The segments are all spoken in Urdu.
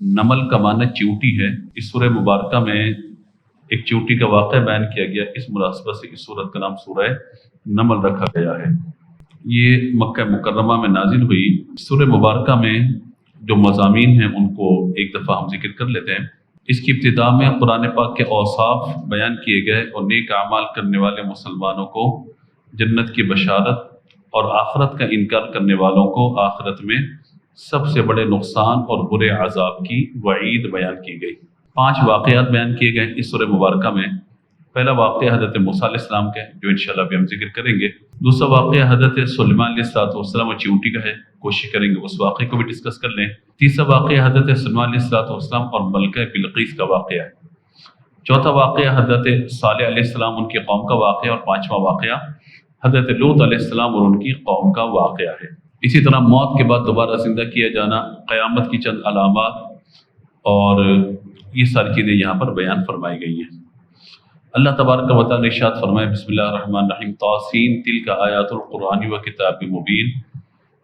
نمل کا معنی چیونٹی ہے۔ اس سورہ مبارکہ میں ایک چیونٹی کا واقعہ بیان کیا گیا، اس مناسبت سے اس سورت کا نام سورہ نمل رکھا گیا ہے۔ یہ مکہ مکرمہ میں نازل ہوئی۔ سورہ مبارکہ میں جو مضامین ہیں ان کو ایک دفعہ ہم ذکر کر لیتے ہیں۔ اس کی ابتدا میں قرآن پاک کے اوصاف بیان کیے گئے اور نیک اعمال کرنے والے مسلمانوں کو جنت کی بشارت اور آخرت کا انکار کرنے والوں کو آخرت میں سب سے بڑے نقصان اور برے عذاب کی وعید بیان کی گئی۔ 5 واقعات بیان کیے گئے اس سورہ مبارکہ میں۔ پہلا واقعہ حضرت موسیٰ علیہ السلام کا ہے جو انشاءاللہ ابھی ہم ذکر کریں گے۔ دوسرا واقعہ حضرت سلیمان علیہ السلام اور چیونٹی کا ہے، کوشش کریں گے اس واقعے کو بھی ڈسکس کر لیں۔ تیسرا واقعہ حضرت سلیمان علیہ السلام اور ملکہ بلقیس کا واقعہ ہے۔ چوتھا واقعہ حضرت صالح علیہ السلام ان کی قوم کا واقعہ، اور 5واں واقعہ حضرت لوط علیہ السلام اور ان کی قوم کا واقعہ ہے۔ اسی طرح موت کے بعد دوبارہ زندہ کیا جانا، قیامت کی چند علامات، اور یہ ساری چیزیں یہاں پر بیان فرمائی گئی ہیں۔ اللہ تبارک و تعالی ارشاد فرمائے، بسم اللہ الرحمن الرحیم، طاسین تلک آیات القرآن و کتاب مبین،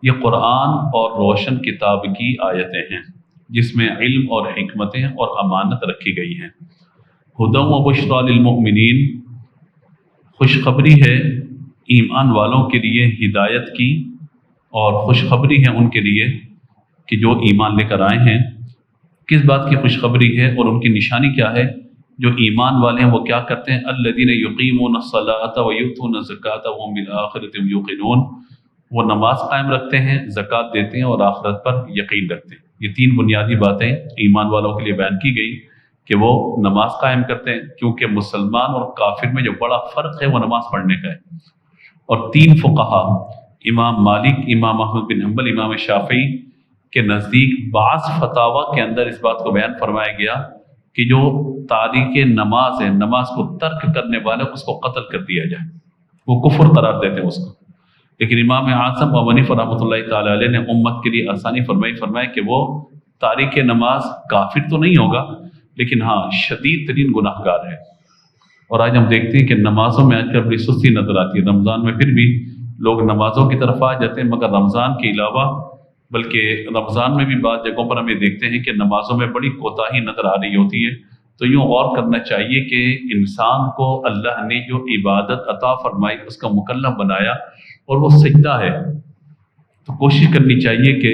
یہ قرآن اور روشن کتاب کی آیتیں ہیں جس میں علم اور حکمتیں اور امانت رکھی گئی ہیں۔ ہدی و بشریٰ للمؤمنین، خوشخبری ہے ایمان والوں کے لیے ہدایت کی، اور خوشخبری ہے ان کے لیے کہ جو ایمان لے کر آئے ہیں۔ کس بات کی خوشخبری ہے اور ان کی نشانی کیا ہے؟ جو ایمان والے ہیں وہ کیا کرتے ہیں؟ الذین یقیمون الصلاۃ ویؤتون الزکاۃ وهم بالآخرۃ هم یوقنون، وہ نماز قائم رکھتے ہیں، زکوٰۃ دیتے ہیں اور آخرت پر یقین رکھتے ہیں۔ یہ 3 بنیادی باتیں ایمان والوں کے لیے بیان کی گئی کہ وہ نماز قائم کرتے ہیں، کیونکہ مسلمان اور کافر میں جو بڑا فرق ہے وہ نماز پڑھنے کا ہے۔ اور 3 فقہا، امام مالک، امام احمد بن حنبل، امام شافعی کے نزدیک بعض فتاوی کے اندر اس بات کو بیان فرمایا گیا کہ جو تاریک نماز ہے، نماز کو ترک کرنے والا، اس کو قتل کر دیا جائے، وہ کفر قرار دیتے ہیں اس کو۔ لیکن امام اعظم ابو حنیفہ رحمۃ اللہ تعالی علیہ نے امت کے لیے آسانی فرمائی کہ وہ تاریک نماز کافر تو نہیں ہوگا، لیکن ہاں شدید ترین گناہ گار ہے۔ اور آج ہم دیکھتے ہیں کہ نمازوں میں آج کل بڑی سستی نظر آتی ہے۔ رمضان میں پھر بھی لوگ نمازوں کی طرف آ جاتے ہیں، مگر رمضان کے علاوہ بلکہ رمضان میں بھی بعض جگہوں پر ہمیں دیکھتے ہیں کہ نمازوں میں بڑی کوتاہی نظر آ رہی ہوتی ہے۔ تو یوں غور کرنا چاہیے کہ انسان کو اللہ نے جو عبادت عطا فرمائی اس کا مکلف بنایا اور وہ سجدہ ہے، تو کوشش کرنی چاہیے کہ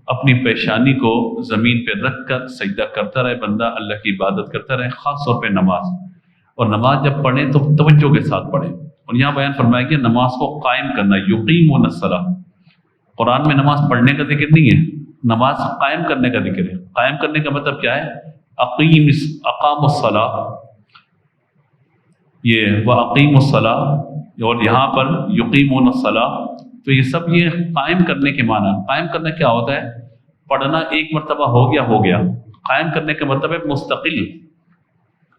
اپنی پیشانی کو زمین پہ رکھ کر سجدہ کرتا رہے بندہ، اللہ کی عبادت کرتا رہے، خاص طور پہ نماز۔ اور نماز جب پڑھیں تو توجہ کے ساتھ پڑھیں۔ اور یہاں بیان فرمایا کہ نماز کو قائم کرنا، یقیمون الصلاۃ۔ قرآن میں نماز پڑھنے کا ذکر نہیں ہے، نماز قائم کرنے کا ذکر ہے۔ قائم کرنے کا مطلب کیا ہے؟ اقام الصلاۃ، یہ واقیم الصلاۃ، اور یہاں پر یقیمون الصلاۃ، تو یہ سب یہ قائم کرنے کے معنی۔ قائم کرنا کیا ہوتا ہے؟ پڑھنا ایک مرتبہ ہو گیا۔ قائم کرنے کا مطلب ہے مستقل،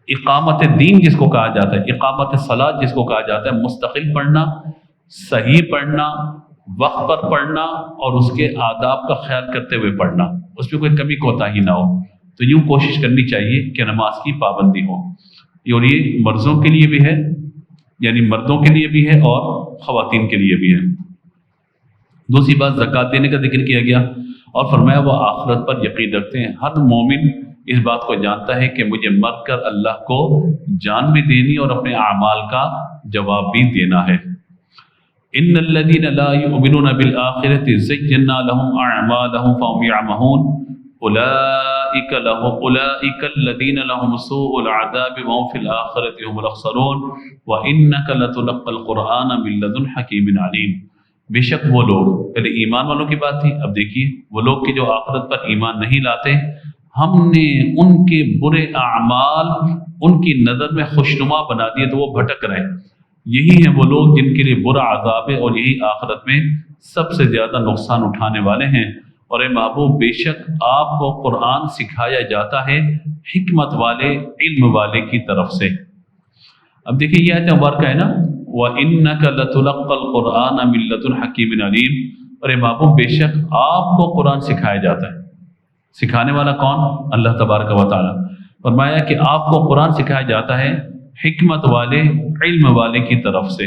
اقامت دین جس کو کہا جاتا ہے، اقامت صلاۃ جس کو کہا جاتا ہے، مستقل پڑھنا، صحیح پڑھنا، وقت پر پڑھنا، اور اس کے آداب کا خیال کرتے ہوئے پڑھنا، اس میں کوئی کمی کوتاہی نہ ہو۔ تو یوں کوشش کرنی چاہیے کہ نماز کی پابندی ہو، اور یہ مردوں کے لیے بھی ہے، یعنی مردوں کے لیے بھی ہے اور خواتین کے لیے بھی ہے۔ دوسری بات زکوٰۃ دینے کا ذکر کیا گیا، اور فرمایا وہ آخرت پر یقین رکھتے ہیں۔ ہر مومن اس بات کو جانتا ہے کہ مجھے مر کر اللہ کو جان بھی دینی اور اپنے اعمال کا جواب بھی دینا ہے۔ ان الذين لا يؤمنون بالآخرة زينا لهم اعمالهم فهم يعمهون اولئك الذين لهم سوء العذاب وهم في الآخرة هم الاخسرون وانك لتلقى القرآن من لدن حكيم عليم۔ بے شک وہ لوگ، پہلے ایمان والوں کی بات تھی، اب دیکھیے وہ لوگ کہ جو آخرت پر ایمان نہیں لاتے، ہم نے ان کے برے اعمال ان کی نظر میں خوشنما بنا دیے تو وہ بھٹک رہے۔ یہی ہیں وہ لوگ جن کے لیے برا عذاب ہے، اور یہی آخرت میں سب سے زیادہ نقصان اٹھانے والے ہیں۔ اور اے محبوب، بے شک آپ کو قرآن سکھایا جاتا ہے حکمت والے، علم والے کی طرف سے۔ اب دیکھیے یہ آیت مبارکہ ہے نا، وَإِنَّكَ لَتُلَقَّى الْقُرْآنَ مِن لَّدُنْ حَكِيمٍ عَلِيمٍ۔ اور اے محبوب، بے شک آپ کو قرآن سکھایا جاتا ہے۔ سکھانے والا کون؟ اللہ تبارک و تعالی۔ فرمایا کہ آپ کو قرآن سکھایا جاتا ہے حکمت والے، علم والے کی طرف سے۔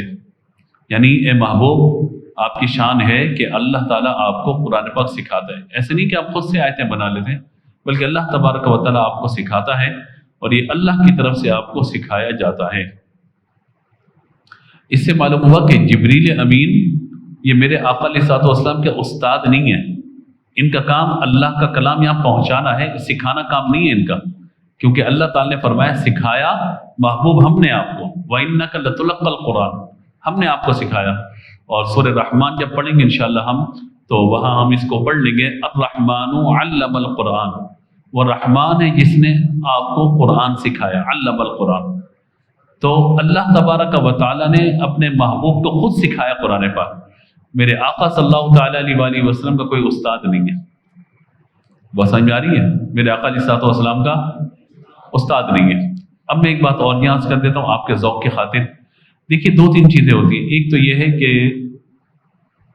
یعنی اے محبوب، آپ کی شان ہے کہ اللہ تعالیٰ آپ کو قرآن پاک سکھاتا ہے۔ ایسے نہیں کہ آپ خود سے آیتیں بنا لیتے ہیں، بلکہ اللہ تبارک و تعالیٰ آپ کو سکھاتا ہے اور یہ اللہ کی طرف سے آپ کو سکھایا جاتا ہے۔ اس سے معلوم ہوا کہ جبریل امین یہ میرے آقا علیہ الصلوۃ والسلام کے استاد نہیں ہیں، ان کا کام اللہ کا کلام یہاں پہنچانا ہے، سکھانا کام نہیں ہے ان کا، کیونکہ اللہ تعالیٰ نے فرمایا سکھایا محبوب ہم نے آپ کو، وَإِنَّكَ لَتُلَقَّى الْقُرْآنَ، ہم نے آپ کو سکھایا۔ اور سورہ رحمان جب پڑھیں گے انشاءاللہ ہم، تو وہاں ہم اس کو پڑھ لیں گے، الرحمن علم القرآن، وہ رحمان ہے جس نے آپ کو قرآن سکھایا، علم القرآن۔ تو اللہ تبارک و تعالیٰ نے اپنے محبوب کو خود سکھایا قرآن پاک، میرے آقا صلی اللہ تعالیٰ علیہ وآلہ وسلم کا کوئی استاد نہیں ہے۔ بات سمجھ میں آ رہی ہے؟ میرے آقا علیہ الصلوۃ والسلام کا استاد نہیں ہے۔ اب میں ایک بات اور یہاں کر دیتا ہوں آپ کے ذوق کی خاطر۔ دیکھیے دو تین چیزیں ہوتی ہیں، ایک تو یہ ہے کہ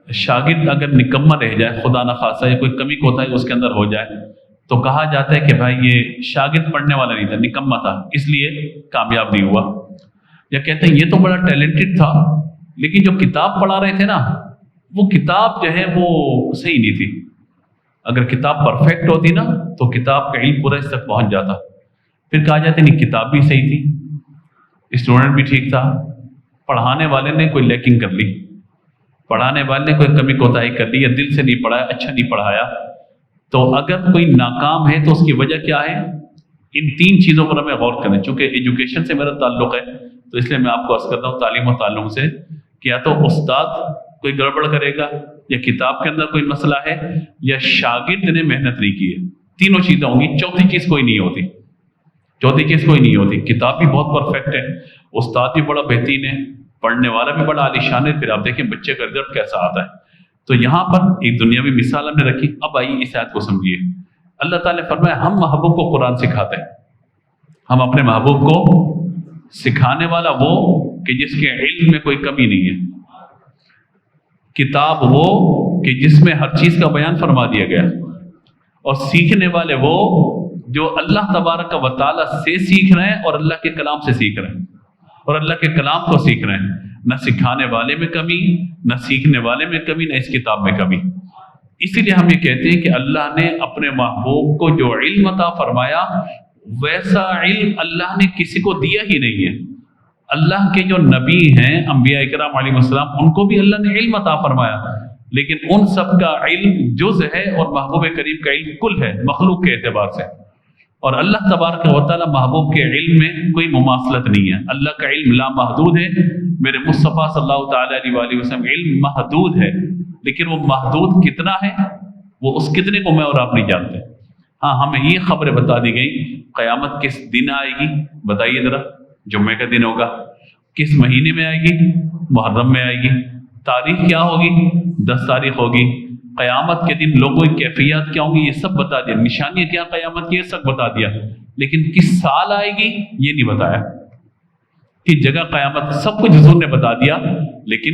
شاگرد اگر نکمہ رہ جائے، خدا نخواستہ یا کوئی کمی کوتاہی اس کے اندر ہو جائے، تو کہا جاتا ہے کہ بھائی یہ شاگرد پڑھنے والا نہیں تھا، نکمہ تھا، اس لیے کامیاب نہیں ہوا۔ یا کہتے ہیں یہ تو بڑا ٹیلنٹڈ تھا لیکن جو کتاب پڑھا رہے تھے نا وہ کتاب جو ہے وہ صحیح نہیں تھی۔ اگر کتاب پرفیکٹ ہوتی نا تو کتاب کا علم پورا اس تک پہنچ جاتا۔ پھر کہا جاتا ہے نہیں کتاب بھی صحیح تھی، اسٹوڈنٹ بھی ٹھیک تھا، پڑھانے والے نے کوئی لیکنگ کر لی، پڑھانے والے نے کوئی کمی کوتاہی کر لی، یا دل سے نہیں پڑھایا، اچھا نہیں پڑھایا۔ تو اگر کوئی ناکام ہے تو اس کی وجہ کیا ہے؟ ان تین چیزوں پر ہمیں غور کریں۔ چونکہ ایجوکیشن سے میرا تعلق ہے تو اس لیے میں آپ کو عرض کرتا ہوں تعلیم و تعلم سے کہ یا تو استاد کوئی گڑبڑ کرے گا، یا کتاب کے اندر کوئی مسئلہ ہے، یا شاگرد نے محنت نہیں کی ہے۔ تینوں چیزیں ہوں گی، چوتھی چیز کوئی نہیں ہوتی، چوتھی چیز کوئی نہیں ہوتی۔ کتاب بھی بہت پرفیکٹ ہے، استاد بھی بڑا بہترین ہے، پڑھنے والا بھی بڑا عالیشان ہے، پھر آپ دیکھیں بچے کا رزلٹ کیسا آتا ہے۔ تو یہاں پر ایک دنیاوی مثال ہم نے رکھی۔ اب آئیے اس آیت کو سمجھیے۔ اللہ تعالیٰ نے فرمایا ہم محبوب کو قرآن سکھاتے ہیں، ہم اپنے محبوب کو سکھانے والا وہ کہ جس کے علم میں کوئی کمی نہیں ہے، کتاب وہ کہ جس میں ہر چیز کا بیان فرما دیا گیا، اور سیکھنے والے وہ جو اللہ تبارک و تعالیٰ سے سیکھ رہے ہیں اور اللہ کے کلام سے سیکھ رہے ہیں، اور اللہ کے کلام کو سیکھ رہے ہیں۔ نہ سکھانے والے میں کمی، نہ سیکھنے والے میں کمی، نہ اس کتاب میں کمی۔ اسی لیے ہم یہ کہتے ہیں کہ اللہ نے اپنے محبوب کو جو علم عطا فرمایا ویسا علم اللہ نے کسی کو دیا ہی نہیں ہے۔ اللہ کے جو نبی ہیں انبیاء اکرام علیہ السلام، ان کو بھی اللہ نے علم عطا فرمایا، لیکن ان سب کا علم جز ہے اور محبوب کریم کا علم کل ہے مخلوق کے اعتبار سے۔ اور اللہ تبارک و تعالیٰ محبوب کے علم میں کوئی مماثلت نہیں ہے۔ اللہ کا علم لامحدود ہے، میرے مصطفیٰ صلی اللہ تعالیٰ علیہ وآلہ وسلم علم محدود ہے، لیکن وہ محدود کتنا ہے وہ اس کتنے کو میں اور آپ نہیں جانتے۔ ہاں ہمیں یہ خبریں بتا دی گئی قیامت کس دن آئے گی، بتائیے ذرا، جمعے کا دن ہوگا، کس مہینے میں آئے گی، محرم میں آئے گی، تاریخ کیا ہوگی، 10 تاریخ ہوگی، قیامت کے دن لوگوں کی کیفیات کیا ہوں گی، یہ سب بتا دیا، نشانیاں کیا قیامت کی یہ سب بتا دیا، لیکن کس سال آئے گی یہ نہیں بتایا، کس جگہ قیامت، سب کچھ حضور نے بتا دیا، لیکن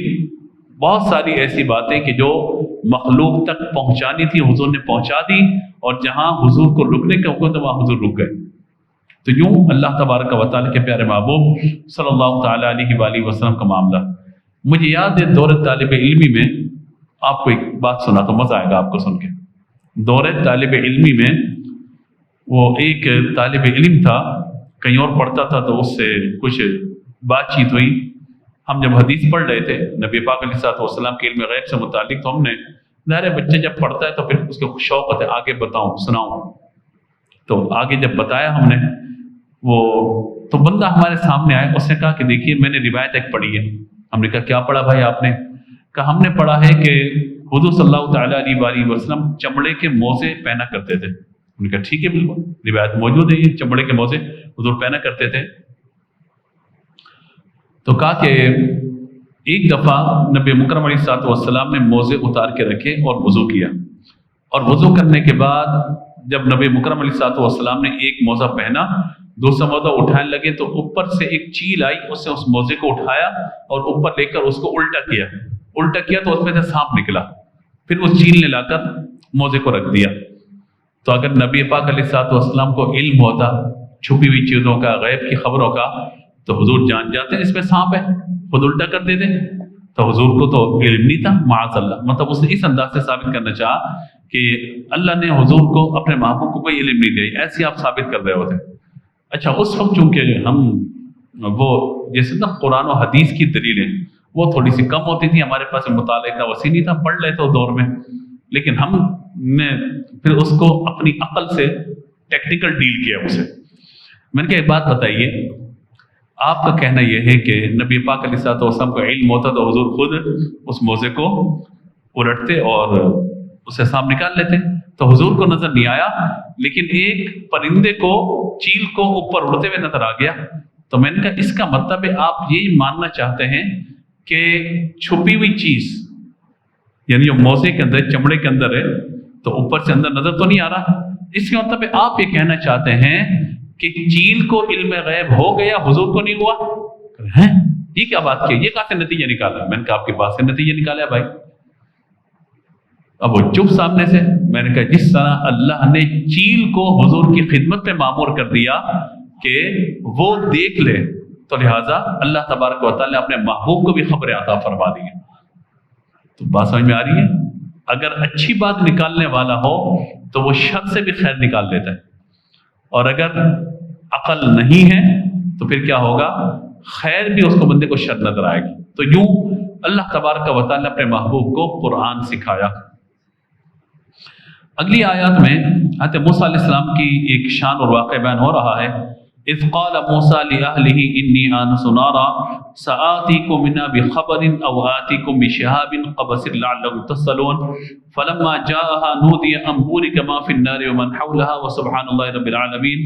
بہت ساری ایسی باتیں کہ جو مخلوق تک پہنچانی تھی حضور نے پہنچا دی، اور جہاں حضور کو رکنے کا حکم تھا وہاں حضور رک گئے۔ تو یوں اللہ تبارک و تعالیٰ کے پیارے محبوب صلی اللہ تعالیٰ علیہ وآلہ وسلم کا معاملہ۔ مجھے یاد ہے دور طالب علمی میں آپ کو ایک بات سنا تو مزہ آئے گا آپ کو سن کے۔ دور طالب علمی میں وہ ایک طالب علم تھا، کہیں اور پڑھتا تھا، تو اس سے کچھ بات چیت ہوئی۔ ہم جب حدیث پڑھ رہے تھے نبی پاک علیہ الصلوۃ والسلام کے علم غیب سے متعلق، تو ہم نے ظاہر بچے جب پڑھتا ہے تو پھر اس کو شوق ہوتا ہے آگے بتاؤں سناؤں، تو آگے جب بتایا ہم نے وہ، تو بندہ ہمارے سامنے آیا، اس نے کہا کہ دیکھیے میں نے روایت ایک پڑھی ہے۔ ہم نے کہا کیا پڑھا بھائی آپ نے؟ کہا ہم نے پڑھا ہے کہ حضور صلی اللہ تعالیٰ علیہ وآلہ وسلم چمڑے کے موزے پہنا کرتے تھے۔ ہم نے کہا ٹھیک ہے بالکل روایت موجود ہے، یہ چمڑے کے موزے حضور پہنا کرتے تھے۔ تو کہا کہ ایک دفعہ نبی مکرم علیہ الصلوۃ والسلام نے موزے اتار کے رکھے اور وضو کیا، اور وضو کرنے کے بعد جب نبی مکرم علیہ الصلوۃ والسلام نے ایک موزہ پہنا، دوسرا موزہ اٹھانے لگے تو اوپر سے ایک چیل آئی، اس نے اس موزے کو اٹھایا اور اوپر لے کر اس کو الٹا کیا تو اس میں سے سانپ نکلا، پھر اس چیل نے لا کر موزے کو رکھ دیا۔ تو اگر نبی پاک علیہ الصلوۃ والسلام کو علم ہوتا چھپی ہوئی چیزوں کا، غیب کی خبروں کا، تو حضور جان جاتے ہیں اس میں سانپ ہے، خود الٹا کر دیتے۔ تو حضور کو تو علم نہیں تھا معاذ اللہ، مطلب اس نے اس انداز سے ثابت کرنا چاہا کہ اللہ نے حضور کو اپنے محبوب کو کوئی علم نہیں دیا، ایسے آپ ثابت کر رہے ہوتے۔ اچھا اس وقت چونکہ ہم وہ جیسے نا قرآن و حدیث کی دلیلیں وہ تھوڑی سی کم ہوتی تھی، ہمارے پاس مطالعہ اتنا وسیع نہیں تھا، پڑھ لیتے اس دور میں، لیکن ہم نے پھر اس کو اپنی عقل سے ٹیکنیکل ڈیل کیا اسے۔ میں نے کہا ایک بات بتائیے، آپ کا کہنا یہ ہے کہ نبی پاک علیہ الصلوۃ والسلام کو علم ہوتا تو حضور خود اس موزے کو الٹتے اور اسے سامنے نکال لیتے، تو حضور کو نظر نہیں آیا، لیکن ایک پرندے کو، چیل کو اوپر اڑتے ہوئے نظر آ گیا۔ تو میں نے کہا اس کا مطلب ہے آپ یہی ماننا چاہتے ہیں کہ چھپی ہوئی چیز یعنی جو موزے کے اندر، چمڑے کے اندر ہے، تو اوپر سے اندر نظر تو نہیں آ رہا، اس کا مطلب ہے آپ یہ کہنا چاہتے ہیں کہ چیل کو علم غیب ہو گیا، حضور کو نہیں ہوا ہے؟ یہ کیا بات کی؟ یہ کہاں سے نتیجہ نکالا؟ میں نے کہا آپ کے پاس سے نتیجہ نکالا بھائی۔ اب وہ چپ سامنے سے۔ میں نے کہا جس طرح اللہ نے چیل کو حضور کی خدمت میں مامور کر دیا کہ وہ دیکھ لے، تو لہٰذا اللہ تبارک و تعالیٰ نے اپنے محبوب کو بھی خبر عطا فرما دی ہے۔ تو بات سمجھ میں آ رہی ہے؟ اگر اچھی بات نکالنے والا ہو تو وہ شر سے بھی خیر نکال دیتا ہے، اور اگر عقل نہیں ہے تو پھر کیا ہوگا؟ خیر بھی اس کو بندے کو شر نظر آئے گی۔ تو یوں اللہ تبارک و تعالیٰ نے اپنے محبوب کو قرآن سکھایا۔ اگلی آیات میں حضرت موسیٰ علیہ السلام کی ایک شان اور واقعہ بیان ہو رہا ہے۔ اذ قال موسیٰ لأہلہ انی آنس نارا سآتیکم منہا بخبر او آتیکم بشہاب قبس لعلکم تصطلون فلما جاءها نودی ان بورک ما فی النار ومن حولها وسبحان اللہ رب العالمین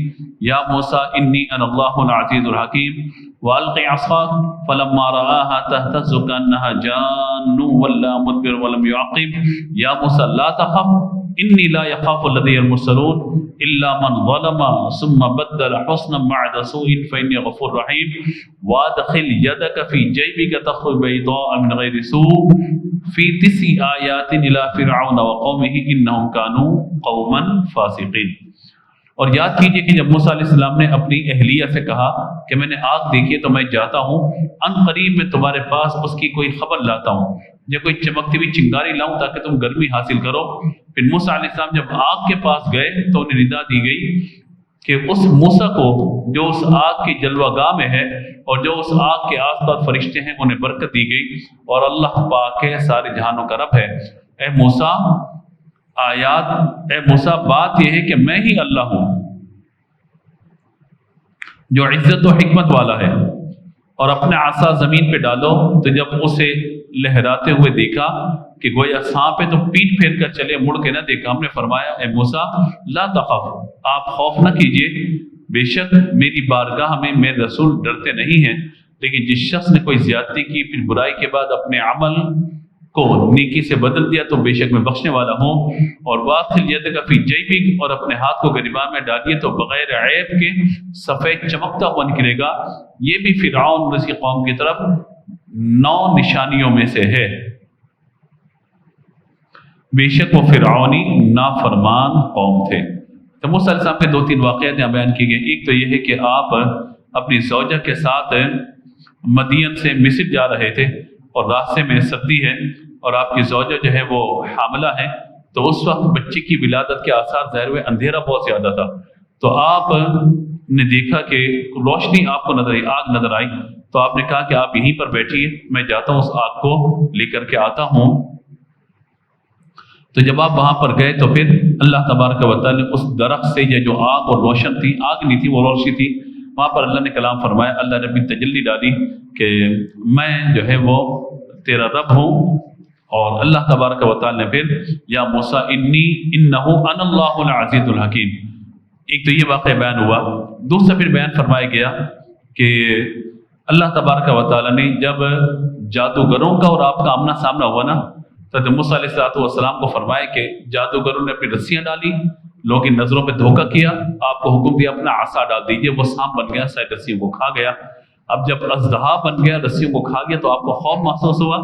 یا موسیٰ انی انا اللہ العزیز الحکیم وَأَلْقِ عَصَاكَ فَلَمَّا رَآهَا تَهْتَزُّ كَأَنَّهَا جَانٌّ وَلَّا مُدْبِرٌ وَلَمْ يُعَقِّبْ يَا مُوسَىٰ لَا تَخَفْ إِنِّي لَا يَخَافُ لَدَيَّ الْمُرْسَلُونَ إِلَّا مَنْ ظَلَمَ ثُمَّ بَدَّلَ حُسْنًا بَعْدَ سُوءٍ فَإِنِّي غَفُورٌ رَحِيمٌ وَأَدْخِلْ يَدَكَ فِي جَيْبِكَ تَخْرُجْ بَيْضَاءَ مِنْ غَيْرِ سُوءٍ فِي 9 آيَاتٍ إِلَىٰ فِرْعَوْنَ وَقَوْمِهِ إِنَّهُمْ كَانُوا قَوْمًا فَاسِقِينَ۔ اور یاد کیجئے کہ جب موسیٰ علیہ السلام نے اپنی اہلیہ سے کہا کہ میں نے آگ دیکھی تو میں جاتا ہوں، ان قریب میں تمہارے پاس اس کی کوئی خبر لاتا ہوں یا کوئی چمکتی ہوئی چنگاری لاؤں تاکہ تم گرمی حاصل کرو۔ پھر موسیٰ علیہ السلام جب آگ کے پاس گئے تو انہیں ندا دی گئی کہ اس موسیٰ کو جو اس آگ کی جلوہ گاہ میں ہے اور جو اس آگ کے آس پاس فرشتے ہیں انہیں برکت دی گئی، اور اللہ پاک ہے، سارے جہانوں کا رب ہے۔ اے موسیٰ اے موسیٰ بات یہ ہے کہ میں ہی اللہ ہوں جو عزت و حکمت والا ہے، اور اپنے عصا زمین پہ ڈالو۔ تو جب اسے لہراتے ہوئے دیکھا کہ گویا سانپ ہے تو پیٹ پھیر کر چلے، مڑ کے نہ دیکھا۔ ہم نے فرمایا اے موسیٰ لا تخف، آپ خوف نہ کیجئے، بے شک میری بارگاہ میں میرے رسول ڈرتے نہیں ہیں، لیکن جس شخص نے کوئی زیادتی کی پھر برائی کے بعد اپنے عمل کو نیکی سے بدل دیا تو بے شک میں بخشنے والا ہوں۔ اور وَأَدْخِلْ يَدَكَ فِي جَيْبِكَ، اور اپنے ہاتھ کو گریبان میں ڈالیے تو بغیر عیب کے سفید چمکتا ہوا نکلے گا۔ یہ بھی فرعون اور اس کی قوم کی طرف 9 نشانیوں میں سے ہے۔ بے شک وہ فرعونی نافرمان قوم تھے۔ تو موسیٰ علیہ السلام کے 2-3 واقعات یہاں بیان کیے گئے۔ ایک تو یہ ہے کہ آپ اپنی زوجہ کے ساتھ مدین سے مصر جا رہے تھے اور راستے میں سردی ہے اور آپ کی زوجہ جو ہے وہ حاملہ ہے، تو اس وقت بچے کی ولادت کے آثار ظاہر ہوئے، اندھیرا بہت زیادہ تھا، تو آپ نے دیکھا کہ روشنی آپ کو نظر آئی، آگ نظر آئی، تو آپ نے کہا کہ آپ یہیں پر بیٹھیے، میں جاتا ہوں اس آگ کو لے کر کے آتا ہوں۔ تو جب آپ وہاں پر گئے تو پھر اللہ تبارک و تعالیٰ نے اس درخت سے یہ جو آگ اور روشن تھی، آگ نہیں تھی وہ روشنی تھی، وہاں پر اللہ نے کلام فرمایا، اللہ نے بھی تجلی ڈالی کہ میں جو ہے وہ تیرا رب ہوں۔ اور اللہ تبارک و تعالیٰ نے پھر یا موسیٰ انہ انا اللہ العزیز الحکیم، ایک تو یہ واقعہ بیان ہوا۔ دوسرا پھر بیان فرمایا گیا کہ اللہ تبارک و تعالیٰ نے جب جادوگروں کا اور آپ کا آمنا سامنا ہوا نا، تو موسیٰ علیہ السلام کو فرمایا کہ جادوگروں نے اپنی رسیاں ڈالی، لوگوں کی نظروں پہ دھوکہ کیا، آپ کو حکم دیا اپنا عصا ڈال دیجیے، وہ سانپ بن گیا، ساری رسیوں کو کھا گیا۔ اب جب اژدہا بن گیا، رسیوں کو کھا گیا، تو آپ کو خوف محسوس ہوا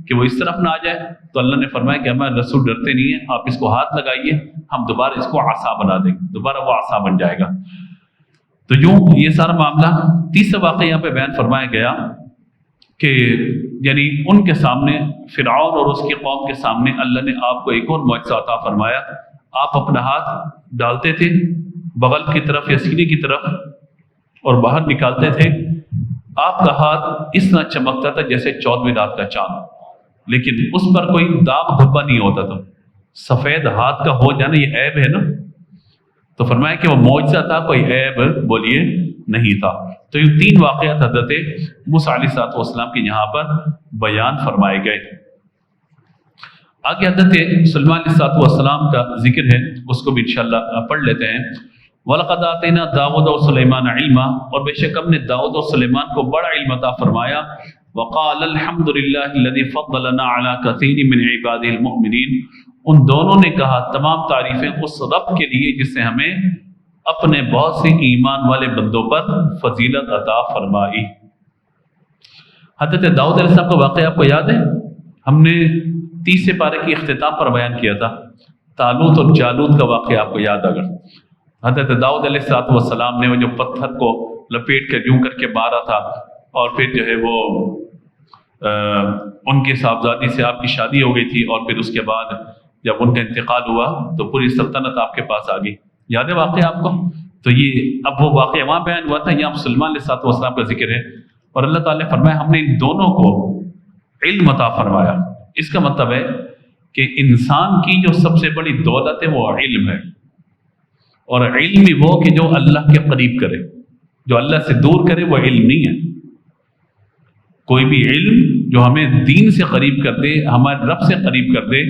کہ وہ اس طرف نہ آ جائے، تو اللہ نے فرمایا کہ ہمارے رسول ڈرتے نہیں ہیں، آپ اس کو ہاتھ لگائیے، ہم دوبارہ اس کو عصا بنا دیں گے، دوبارہ وہ عصا بن جائے گا۔ تو یوں یہ سارا معاملہ۔ تیسرا واقعہ یہاں پہ بیان فرمایا گیا کہ یعنی ان کے سامنے فرعون اور اس کی قوم کے سامنے اللہ نے آپ کو ایک اور معجزہ عطا فرمایا. آپ اپنا ہاتھ ڈالتے تھے بغل کی طرف یا سینے کی طرف اور باہر نکالتے تھے، آپ کا ہاتھ اس طرح چمکتا تھا جیسے 14ویں رات کا چاند، لیکن اس پر کوئی داغ دھبا نہیں ہوتا تھا. سفید ہاتھ کا ہو جانا یہ عیب ہے نا؟ تو فرمایا کہ وہ معجزہ تھا، کوئی عیب بولیے نہیں تھا. تو یہ 3 واقعات حضرت موسیٰ علیہ السلام کے یہاں پر بیان فرمائے گئے. آگے حضرت سلیمان علیہ السلام کا ذکر ہے، اس کو بھی انشاءاللہ پڑھ لیتے ہیں. وَلَقَدْ آتَيْنَا دَاوُودَ وَسُلَيْمَانَ عِلْمًا، اور بے شک ہم نے داؤد اور سلیمان کو بڑا علم عطا فرمایا. وَقَالَ الْحَمْدُ لِلَّهِ الَّذِي فَضَّلَنَا عَلَى كَثِيرٍ مِّنْ عِبَادِهِ الْمُؤْمِنِينَ. ان دونوں نے کہا تمام تعریفیں اس رب کے لیے جس نے ہمیں اپنے بہت سے ایمان والے بندوں پر فضیلت عطا فرمائی. حضرت داؤد علیہ السلام کا واقعہ آپ کو یاد ہے؟ ہم نے 30 پارے کی اختتام پر بیان کیا تھا. طالوت اور جالوت کا واقعہ آپ کو یاد اگر حضرت داؤد علیہ السلام نے وہ جو پتھر کو لپیٹ کر یوں کر کے مارا تھا، اور پھر جو ہے وہ ان کے صاحبزادی سے آپ کی شادی ہو گئی تھی، اور پھر اس کے بعد جب ان کا انتقال ہوا تو پوری سلطنت آپ کے پاس آ گئی. یاد ہے واقعہ آپ کو؟ تو یہ اب وہ واقعہ وہاں بیان ہوا تھا، یہاں سلیمان علیہ السلام کا ذکر ہے. اور اللہ تعالیٰ نے فرمایا ہم نے ان دونوں کو علم عطا فرمایا. اس کا مطلب ہے کہ انسان کی جو سب سے بڑی دولت ہے وہ علم ہے، اور علم ہی وہ کہ جو اللہ کے قریب کرے. جو اللہ سے دور کرے وہ علم نہیں ہے. کوئی بھی علم جو ہمیں دین سے قریب کر دے، ہمارے رب سے قریب کر دے.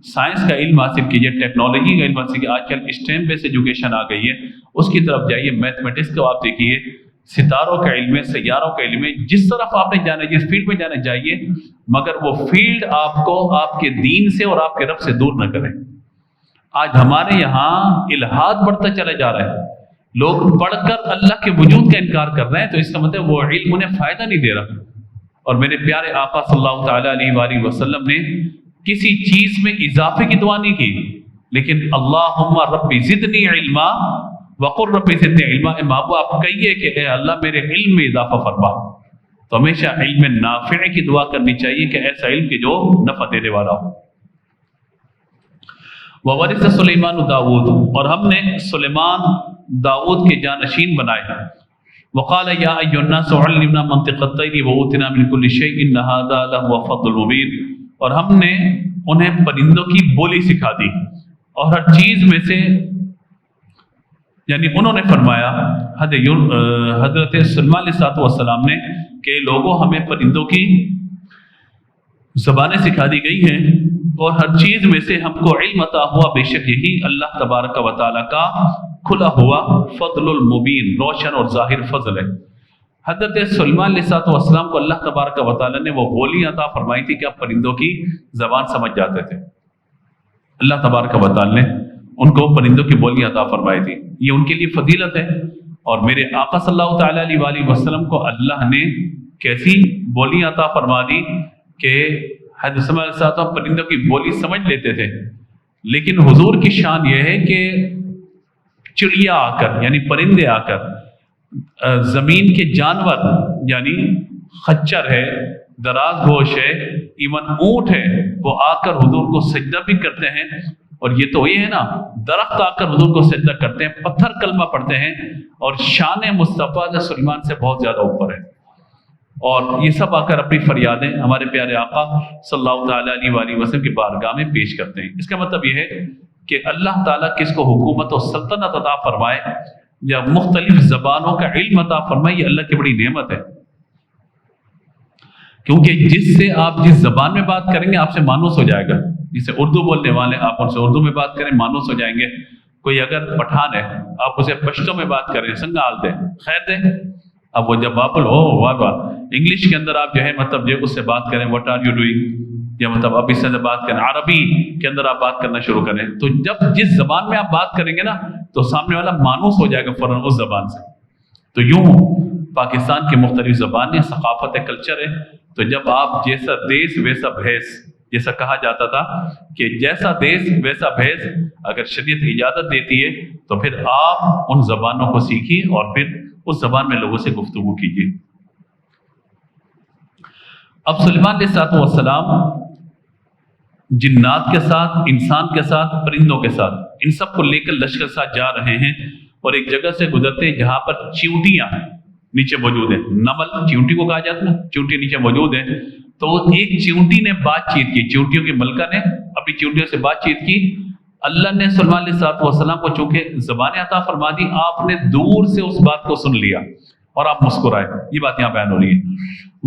سائنس کا علم حاصل کیجیے، ٹیکنالوجی کا علم حاصل کیجیے. آج کل اسٹیم بیس ایجوکیشن آ گئی ہے، اس کی طرف جائیے. میتھمیٹکس کو آپ دیکھیے، ستاروں کا علم ہے، سیاروں کا علم ہے. جس طرف آپ نے جانا ہے، جس فیلڈ میں جانا چاہیے، مگر وہ فیلڈ آپ کو آپ کے دین سے اور آپ کے رب سے دور نہ کرے. آج ہمارے یہاں الہاد بڑھتا چلا جا رہا ہے. لوگ پڑھ کر اللہ کے وجود کا انکار کر رہے ہیں، تو اس کا مطلب وہ علم انہیں فائدہ نہیں دے رہا. اور میرے پیارے آقا صلی اللہ تعالیٰ علیہ وآلہ وسلم نے کسی چیز میں اضافے کی دعا نہیں کی، لیکن اللہم ربی زدنی علما وقل ربی زدنی علما. محبوب آپ کہیے کہ اے اللہ میرے علم میں اضافہ فرما. تو ہمیشہ علم نافع کی دعا کرنی چاہیے کہ ایسا علم کہ جو نفع دینے والا ہو. وورث سلیمان داود، اور ہم نے سلیمان داود کے جانشین بنائے. وقال یا ایھا الناس علمنا منطق الطیر وأوتینا من کل شیء ان ھذا لہو فضل مبین. اور ہم نے انہیں پرندوں کی بولی سکھا دی، اور ہر چیز میں سے یعنی انہوں نے فرمایا حضرت سلیمان علیہ السلام نے کہ لوگوں ہمیں پرندوں کی زبانیں سکھا دی گئی ہیں، اور ہر چیز میں سے ہم کو علم عطا ہوا. بے شک یہی اللہ تبارک و تعالیٰ کا کھلا ہوا فضل المبین، روشن اور ظاہر فضل ہے. حضرت سلیمان علیہ السلام کو اللہ تبارک و تعالیٰ نے وہ بولی عطا فرمائی تھی کہ آپ پرندوں کی زبان سمجھ جاتے تھے. اللہ تبارک و تعالیٰ نے ان کو پرندوں کی بولی عطا فرمائی تھی. یہ ان کے لیے فضیلت ہے. اور میرے آقا صلی اللہ تعالیٰ علیہ وآلہ وسلم کو اللہ نے کیسی بولی عطا فرما دی کہ حضرت سلیمان علیہ السلام پرندوں کی بولی سمجھ لیتے تھے. لیکن حضور کی شان یہ ہے کہ چڑیا آ کر یعنی پرندے آ کر، زمین کے جانور یعنی خچر ہے، دراز گوش ہے، ایون اونٹ ہے، وہ آ کر حضور کو سجدہ بھی کرتے ہیں. اور یہ تو یہ ہے نا، درخت آ کر حضور کو سجدہ کرتے ہیں، پتھر کلمہ پڑھتے ہیں، اور شان مصطفیٰ سلیمان سے بہت زیادہ اوپر ہے. اور یہ سب آ کر اپنی فریادیں ہمارے پیارے آقا صلی اللہ تعالیٰ علیہ وآلہ وسلم کی بارگاہ میں پیش کرتے ہیں. اس کا مطلب یہ ہے کہ اللہ تعالیٰ کس کو حکومت و سلطنت عطا فرمائے یا مختلف زبانوں کا علم عطا فرمائے، یہ اللہ کی بڑی نعمت ہے. کیونکہ جس سے آپ جس زبان میں بات کریں گے آپ سے مانوس ہو جائے گا. جسے اردو بولنے والے آپ ان سے اردو میں بات کریں مانوس ہو جائیں گے. کوئی اگر پٹھان ہے آپ اسے پشتو میں بات کریں سنگال دیں خیر دیں. اب وہ جب آپ واہ واہ انگلش کے اندر آپ جو ہے مطلب جو اس سے بات کریں واٹ آر یو ڈوئنگ، یا مطلب آپ اس سے بات کریں عربی کے اندر آپ بات کرنا شروع کریں، تو جب جس زبان میں آپ بات کریں گے نا تو سامنے والا مانوس ہو جائے گا فوراً اس زبان سے. تو یوں پاکستان کی مختلف زبانیں، ثقافت ہے، کلچر ہے. تو جب آپ جیسا دیس ویسا بھیس، جیسا کہا جاتا تھا کہ جیسا دیس ویسا بھیس، اگر شریعت اجازت دیتی ہے تو پھر آپ ان زبانوں کو سیکھیے اور پھر اس زبان میں لوگوں سے گفتگو کیجیے. اب سلیمان علیہ السلام جنات کے ساتھ، انسان کے ساتھ، پرندوں کے ساتھ، ان سب کو لے کر لشکر کے ساتھ جا رہے ہیں اور ایک جگہ سے گزرتے ہیں جہاں پر چیونٹیاں نیچے موجود ہیں. نمل چیونٹی کو کہا جاتا ہے نا، چیونٹی نیچے موجود ہے. تو ایک چیونٹی نے بات چیت کی، چیونٹیوں کی ملکہ نے اپنی چیونٹیوں سے بات چیت کی. اللہ نے سلیمان علیہ السلام کو چونکہ زبان عطا فرما دی، آپ نے دور سے اس بات کو سن لیا اور آپ مسکرائے. یہ بات یہاں بیان ہو رہی ہے.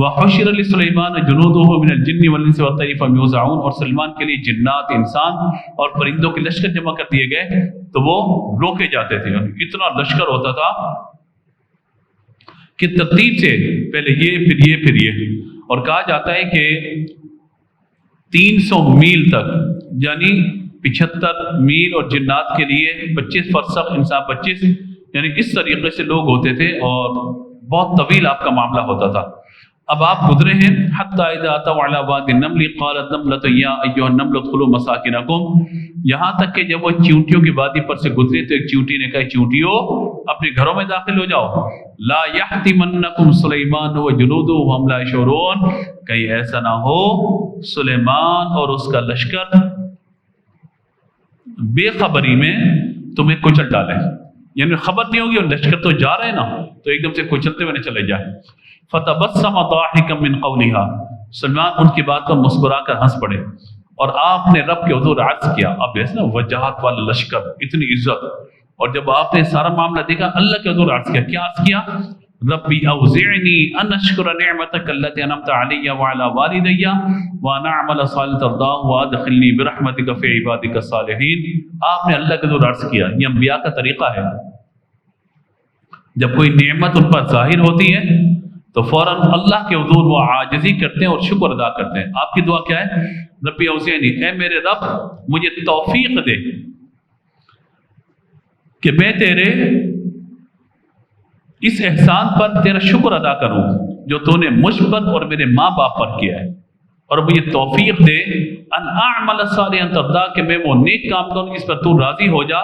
وَحُشِرَ لِسُلَيْمَانَ جُنُودُهُ مِنَ الْجِنِّ وَالْإِنسِ وَالطَّيْرِ فَهُمْ يُوزَعُونَ. اور سلیمان کے لیے جنات، انسان اور پرندوں کے لشکر جمع کر دیے گئے تو وہ روکے جاتے تھے. اتنا لشکر ہوتا تھا کہ ترتیب سے پہلے یہ پھر یہ پھر یہ. اور کہا جاتا ہے کہ 300 میل تک، یعنی 75 میل، اور جنات کے لیے 25 فرسخ، انسان 25، یعنی اس طریقے سے لوگ ہوتے تھے اور بہت طویل آپ کا معاملہ ہوتا تھا. اب آپ گزرے ہیں حتی اذا اتوا علی واد النمل قالت نملۃ یا ایھا النمل ادخلوا مساکنکم. یہاں تک کہ جب وہ چیونٹیوں کی وادی پر سے گزرے تو ایک چیونٹی نے کہا، چیونٹیوں اپنے گھروں میں داخل ہو جاؤ. لا یحتمنکم سلیمان وجنودہ وهم لا یشعرون. کہیں ایسا نہ ہو سلیمان اور اس کا لشکر بے خبری میں تمہیں کچل ڈالے، یعنی خبر نہیں ہوگی اور لشکر تو جا رہے ہیں نا، تو ایک دم سے کچلتے ہوئے نہ چلے جائیں. فتبسم ضاحكا من قولها. سلمان ان کی بات پر مسکرا کر ہنس پڑے اور آپ نے رب کے حضور عرض کیا. اب ایسا نا وجاہت والا لشکر، اتنی عزت، اور جب آپ نے سارا معاملہ دیکھا اللہ کے حضور عرض کیا. کیا عرض کیا؟ ربی اوزعنی ان اشکر نعمتک التي انعمت علی وعلی والدی وان اعمل صالحا ترضاه وادخلنی برحمتک فی عبادک الصالحین. آپ نے اللہ کے حضور عرض کیا. یہ انبیاء کا طریقہ ہے، جب کوئی نعمت ان پر ظاہر ہوتی ہے تو فوراً اللہ کے حضور وہ عاجزی کرتے ہیں اور شکر ادا کرتے ہیں. آپ کی دعا کیا ہے؟ ربی اوزعنی، اے میرے رب مجھے توفیق دے کہ میں تیرے اس احسان پر تیرا شکر ادا کروں جو تو نے مجھ پر اور میرے ماں باپ پر کیا ہے، اور مجھے توفیق دے ان اعمل صالحا ترضا، کہ میں وہ نیک کام کروں جس پر تو راضی ہو جا.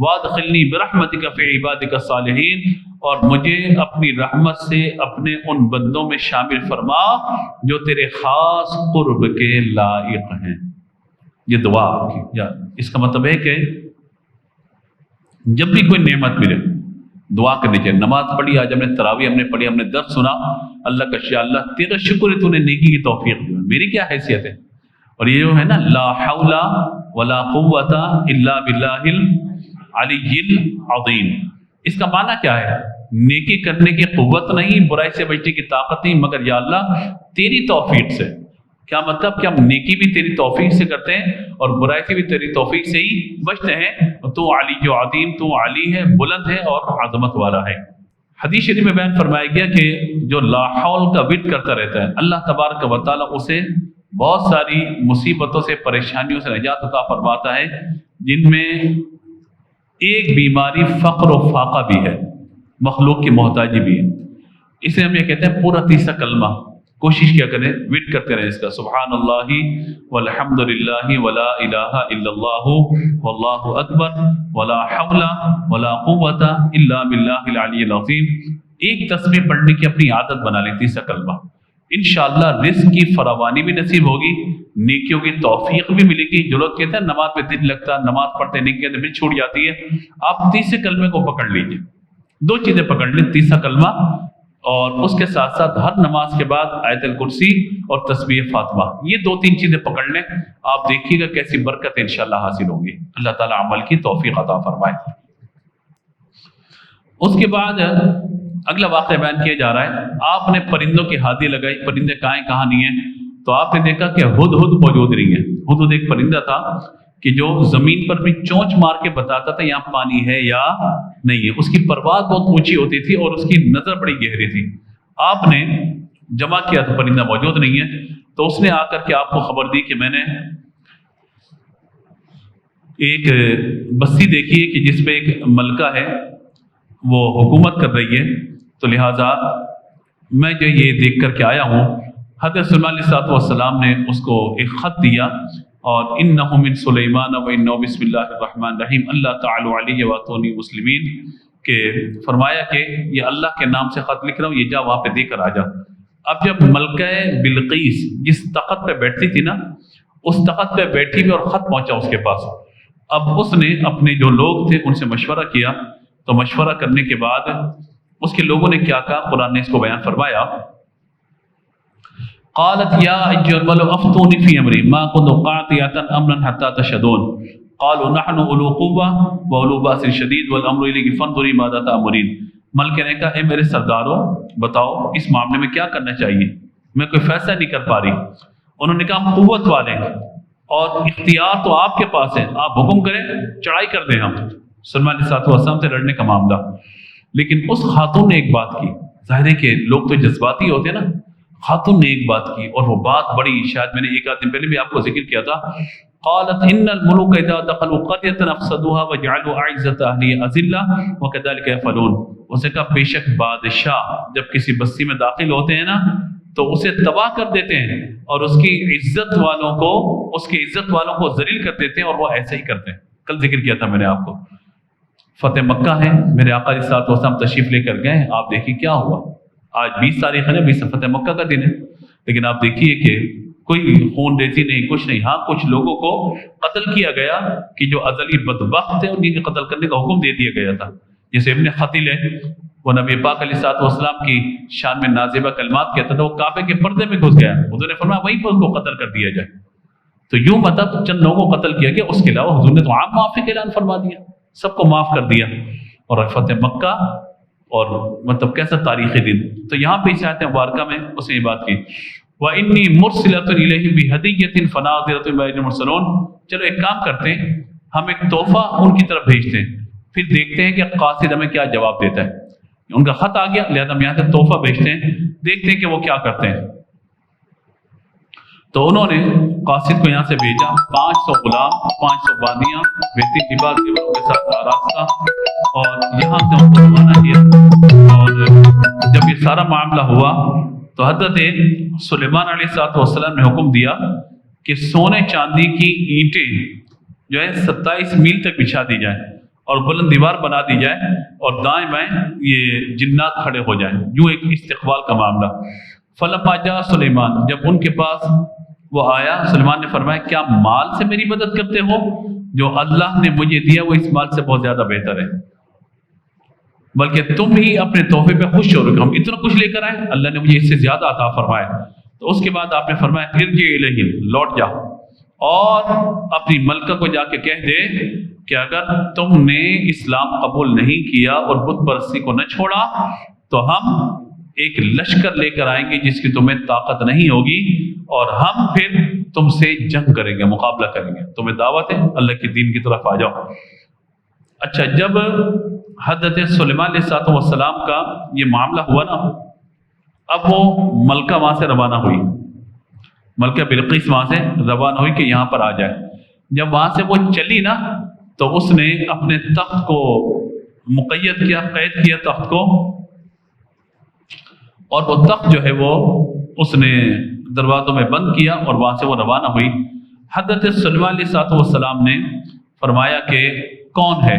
وادخلنی برحمتک فی عبادک الصالحین، اور مجھے اپنی رحمت سے اپنے ان بندوں میں شامل فرما جو تیرے خاص قرب کے لائق ہیں. یہ دعا کی. یا اس کا مطلب ہے کہ جب بھی کوئی نعمت ملے دعا کرنی چاہیے. نماز پڑھی، آج ہم نے تراویح ہم نے پڑھی، ہم نے درس سنا، اللہ کا شاء اللہ تیرا شکر ہے تو نے نیکی کی توفیق دی. میری کیا حیثیت ہے؟ اور یہ جو ہے نا لا حول ولا قوت الا باللہ العلی العظیم، اس کا معنی کیا ہے؟ نیکی کرنے کی قوت نہیں، برائی سے بچنے کی طاقت نہیں، مگر یا اللہ تیری توفیق سے. کیا مطلب کہ ہم نیکی بھی تیری توفیق سے کرتے ہیں اور برائی سے بھی تیری توفیق سے ہی بچتے ہیں. تو علی جو عظیم، تو علی ہے، بلند ہے اور عظمت والا ہے. حدیث شریف میں بیان فرمایا گیا کہ جو لا حول کا ورد کرتا رہتا ہے اللہ تبارک و تعالیٰ اسے بہت ساری مصیبتوں سے، پریشانیوں سے نجات عطا فرماتا ہے، جن میں ایک بیماری فقر و فاقہ بھی ہے، مخلوق کی محتاجی بھی ہے. اسے ہم یہ کہتے ہیں پورا تیسرا کلمہ کوشش کیا کریں، وٹ کرتے رہیں اس کا، سبحان اللہ والحمد للہ ولا الہ الا اللہ واللہ اکبر ولا حول ولا قوت الا باللہ العلی العظیم. ایک تسبیح پڑھنے کی اپنی عادت بنا لیں، تیسرا کلمہ. انشاءاللہ رزق کی فراوانی بھی نصیب ہوگی، نیکیوں کی توفیق بھی ملے گی. جو لوگ کہتے ہیں نماز میں دل لگتا، نماز پڑھتے نیکیاں پھر چھوٹ جاتی ہے، آپ تیسرے کلمے کو پکڑ لیجئے. دو چیزیں پکڑ لیں، تیسرا کلمہ اور اس کے ساتھ ساتھ ہر نماز کے بعد آیت الکرسی اور تسبیح فاطمہ. یہ دو تین چیزیں پکڑ لیں، آپ دیکھیے گا کیسی برکت انشاءاللہ حاصل ہوگی. اللہ تعالیٰ عمل کی توفیق عطا فرمائے. اس کے بعد اگلا واقعہ بیان کیا جا رہا ہے. آپ نے پرندوں کی ہادی لگائی، پرندے کہاں نہیں ہیں، تو آپ نے دیکھا کہ ہدہد موجود نہیں ہے. ہدہد ایک پرندہ تھا کہ جو زمین پر بھی چونچ مار کے بتاتا تھا یہاں پانی ہے یا نہیں ہے. اس کی پرواز بہت اونچی ہوتی تھی اور اس کی نظر بڑی گہری تھی. آپ نے جمع کیا تو پرندہ موجود نہیں ہے، تو اس نے آ کر کے آپ کو خبر دی کہ میں نے ایک بستی دیکھی ہے کہ جس پہ ایک ملکہ ہے، وہ حکومت کر رہی ہے، تو لہٰذا میں جو یہ دیکھ کر کے آیا ہوں. حضرت سلیمان علیہ السلام نے اس کو ایک خط دیا، اور انہ من سلیمان و انہ بسم اللہ الرحمن الرحیم اللہ تعالی علی واتونی مسلمین، کہ فرمایا کہ یہ اللہ کے نام سے خط لکھ رہا ہوں، یہ جا وہاں پہ دے کر آ جا. اب جب ملکہ بلقیس جس تخت پہ بیٹھتی تھی نا، اس تخت پہ بیٹھی ہوئی اور خط پہنچا اس کے پاس. اب اس نے اپنے جو لوگ تھے ان سے مشورہ کیا، تو مشورہ کرنے کے بعد اس کے لوگوں نے کیا کہا، قرآن نے اس کو بیان فرمایا. قالت یا ایھا الملأ افتونی فی امری ما كنت قاطعۃ امرا حتى تشهدون قالوا نحن اولو قوة واولو باس شدید والامر الیک فانظری ماذا تأمرین. ملکہ نے کہا اے میرے سرداروں بتاؤ اس معاملے میں کیا کرنا چاہیے، میں کوئی فیصلہ نہیں کر پا رہی. انہوں نے کہا ہم قوت والے ہیں اور اختیار تو آپ کے پاس ہے، آپ حکم کریں چڑھائی کر دیں. ہم سلمان علیہ السلام سے لڑنے کا معاملہ. لیکن اس خاتون نے ایک بات کی، ظاہر ہے کہ لوگ تو جذباتی ہوتے ہیں نا، خاتون نے ایک بات کی اور وہ بات بڑی، شاید میں نے ایک آدھ دن پہلے بھی آپ کو ذکر کیا تھا. قالت ان الملوک اذا دخلوا قرية افسدوها وجعلوا اعزة اهلها اذلة وكذلك يفعلون. اسے کہا بے شک بادشاہ جب کسی بستی میں داخل ہوتے ہیں نا تو اسے تباہ کر دیتے ہیں اور اس کی عزت والوں کو ذلیل کر دیتے ہیں، اور وہ ایسے ہی کرتے ہیں. کل ذکر کیا تھا میں نے آپ کو. فتح مکہ ہے، میرے آقا علیہ الصلوۃ والسلام تشریف لے کر گئے، آپ دیکھیے کیا ہوا. آج 20 تاریخ ہے نا، 20 فتح مکہ کا دن ہے، لیکن آپ دیکھیے کہ کوئی خون ریزی نہیں، کچھ نہیں. ہاں کچھ لوگوں کو قتل کیا گیا کہ جو ازلی بدبخت تھے، انہیں قتل کرنے کا حکم دے دیا گیا تھا. جیسے ابن خطیل ہے، وہ نبی پاک علیہ الصلوۃ والسلام کی شان میں نازیبہ کلمات کہتا تھا، وہ کعبے کے پردے میں گھس گیا، حضور نے فرمایا وہیں پر اس کو قتل کر دیا جائے. تو یوں مطلب چند لوگوں کو قتل کیا گیا، اس کے علاوہ حضور نے تو عام معافی کا اعلان فرما دیا، سب کو معاف کر دیا. اور فتح مکہ اور مطلب کیسا تاریخی دن. تو یہاں پہ اس آیت مبارکہ میں اس نے یہ بات کی وَإِنِّي مُرْسِلَةٌ إِلَيْهِمْ بِهَدِيَّةٍ فَنَاظِرَةٌ مَا يَرْجِعُ الْمُرْسَلُونَ. چلو ایک کام کرتے ہیں، ہم ایک تحفہ ان کی طرف بھیجتے ہیں، پھر دیکھتے ہیں کہ قاصد ہمیں کیا جواب دیتا ہے. ان کا خط آ گیا، لہذا ہم یہاں سے تحفہ بھیجتے ہیں، دیکھتے ہیں کہ وہ کیا کرتے ہیں. تو انہوں نے قاصد کو یہاں سے بھیجا، 500 غلام، 500 بانیاں، بہترین لباس زیوروں کے ساتھ آراستہ، اور یہاں سے ان کو روانہ کیا. اور جب یہ سارا معاملہ ہوا تو حضرت سلیمان علیہ السلام نے حکم دیا کہ سونے چاندی کی اینٹیں جو ہے 27 میل تک بچھا دی جائیں اور بلند دیوار بنا دی جائے اور دائیں بائیں یہ جنات کھڑے ہو جائیں. یوں ایک استقبال کا معاملہ. فلما جاء سلیمان، جب ان کے پاس وہ آیا، سلیمان نے فرمایا کیا مال سے میری مدد کرتے ہو؟ جو اللہ نے مجھے دیا وہ اس مال سے بہت زیادہ بہتر ہے، بلکہ تم ہی اپنے تحفے پہ خوش ہو رہے، ہم اتنا کچھ لے کر آئے، اللہ نے مجھے اس سے زیادہ عطا فرمایا. تو اس کے بعد آپ نے فرمایا ارجع الیہم، لوٹ جا اور اپنی ملکہ کو جا کے کہہ دے کہ اگر تم نے اسلام قبول نہیں کیا اور بت پرستی کو نہ چھوڑا تو ہم ایک لشکر لے کر آئیں گے جس کی تمہیں طاقت نہیں ہوگی، اور ہم پھر تم سے جنگ کریں گے، مقابلہ کریں گے. تمہیں دعوت ہے اللہ کے دین کی طرف آ جاؤ. اچھا، جب حضرت سلیمان علیہ السلام کا یہ معاملہ ہوا نا، اب وہ ملکہ وہاں سے روانہ ہوئی، ملکہ بلقیس وہاں سے روانہ ہوئی کہ یہاں پر آ جائے. جب وہاں سے وہ چلی نا تو اس نے اپنے تخت کو مقید کیا، قید کیا تخت کو، اور وہ تخت جو ہے وہ اس نے دروازوں میں بند کیا اور وہاں سے وہ روانہ ہوئی. حضرت سلیمان علیہ السلام نے فرمایا کہ کون ہے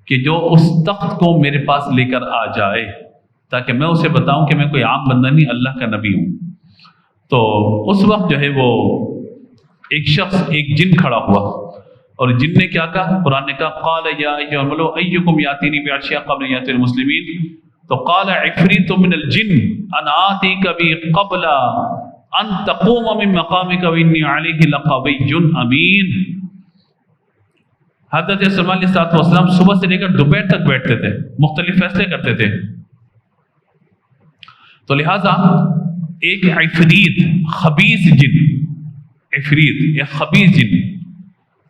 کہ جو اس تخت کو میرے پاس لے کر آ جائے تاکہ میں اسے بتاؤں کہ میں کوئی عام بندہ نہیں، اللہ کا نبی ہوں. تو اس وقت جو ہے وہ ایک شخص، ایک جن کھڑا ہوا، اور جن نے کیا کہا، قرآن نے کہا قال یا ایھا الملأ ایکم یاتینی بعرشھا قبل ان یأتی المسلمین. تو قال عفریت من الجن انا آتیک بہ قبل ان تقوم من مقامک وانی علیہ لقوی امین. حضرت سلیمان علیہ السلام صبح سے لے کر دوپہر تک بیٹھتے تھے، مختلف فیصلے کرتے تھے. تو لہٰذا ایک عفریت، خبیث جن، عفریت یا خبیث جن.